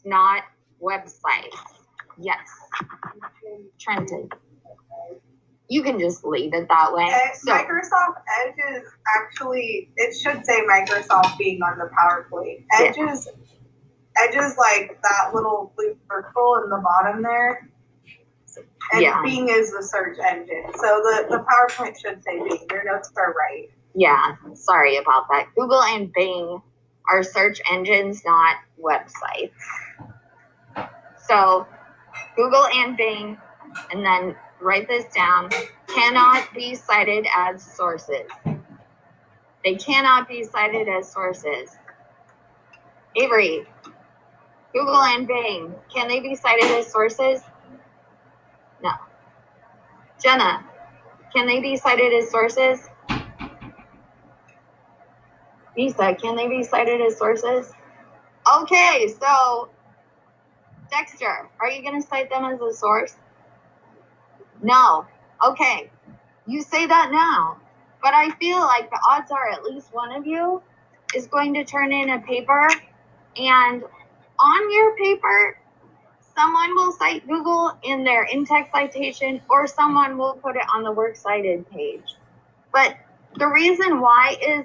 not websites. Yes. Trenton. You can just leave it that way. So, Microsoft Edge is actually, it should say Microsoft Bing on the PowerPoint. Edge is like that little blue circle in the bottom there. And Bing is the search engine. So the PowerPoint should say Bing. Your notes are right. Yeah, sorry about that. Google and Bing are search engines, not websites. So Google and Bing, and then write this down, cannot be cited as sources. They cannot be cited as sources. Avery, Google and Bing, can they be cited as sources? No. Jenna, can they be cited as sources? Lisa, can they be cited as sources? Okay, so Dexter, are you going to cite them as a source? No. Okay, you say that now. But I feel like the odds are at least one of you is going to turn in a paper, and on your paper, someone will cite Google in their in-text citation, or someone will put it on the works cited page. But the reason why is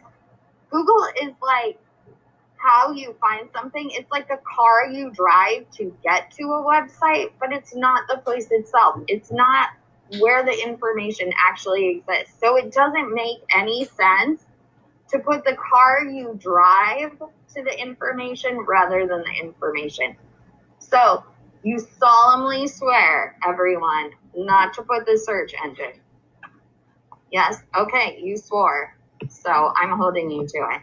Google is like how you find something. It's like a car you drive to get to a website, but it's not the place itself. It's not where the information actually exists. So it doesn't make any sense to put the car you drive to the information rather than the information. So you solemnly swear, everyone, not to put the search engine. Yes? Okay, you swore. So I'm holding you to it.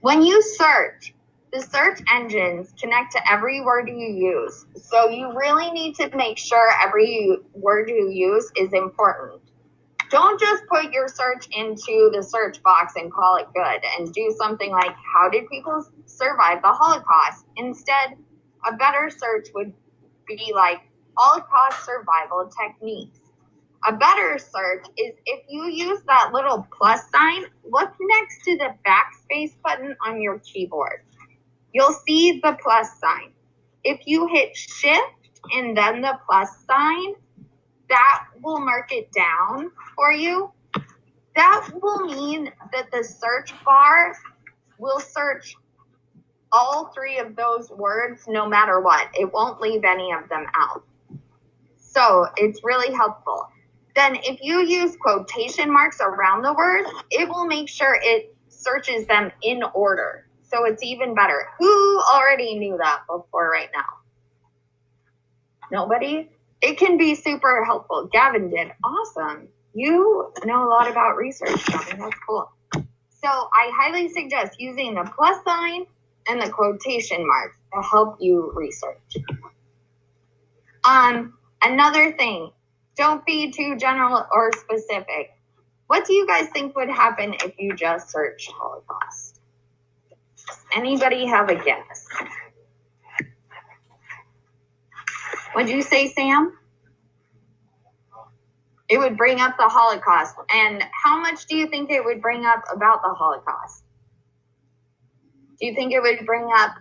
When you search, the search engines connect to every word you use. So you really need to make sure every word you use is important. Don't just put your search into the search box and call it good and do something like, how did people survive the Holocaust? Instead, a better search would be like Holocaust survival techniques. A better search is if you use that little plus sign, look next to the backspace button on your keyboard. You'll see the plus sign. If you hit shift and then the plus sign, that will mark it down for you. That will mean that the search bar will search all three of those words no matter what. It won't leave any of them out. So it's really helpful. Then if you use quotation marks around the words, it will make sure it searches them in order. So it's even better. Who already knew that before right now? Nobody? It can be super helpful. Gavin did. Awesome. You know a lot about research, Gavin. That's cool. So I highly suggest using the plus sign and the quotation marks to help you research. Another thing, don't be too general or specific. What do you guys think would happen if you just searched Holocaust? Anybody have a guess? What'd you say, Sam? It would bring up the Holocaust. And how much do you think it would bring up about the Holocaust? Do you think it would bring up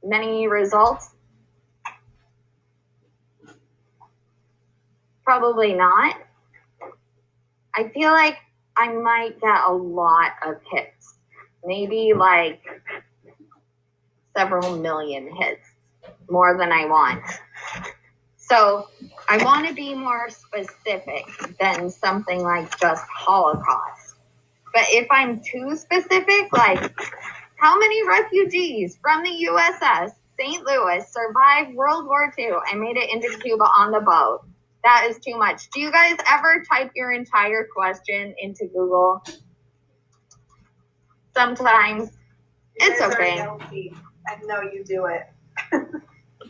many results? Probably not. I feel like I might get a lot of hits. Maybe like several million hits, more than I want. So I want to be more specific than something like just Holocaust. But if I'm too specific, like how many refugees from the USS St. Louis survived World War II and made it into Cuba on the boat? That is too much. Do you guys ever type your entire question into Google? Sometimes. It's okay. I know you do it.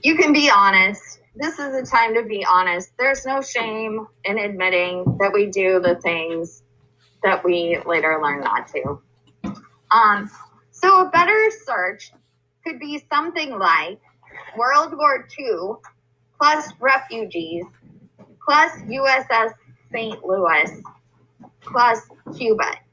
You can be honest. This is a time to be honest. There's no shame in admitting that we do the things that we later learn not to. So a better search could be something like World War II plus refugees plus USS St. Louis plus Cuba.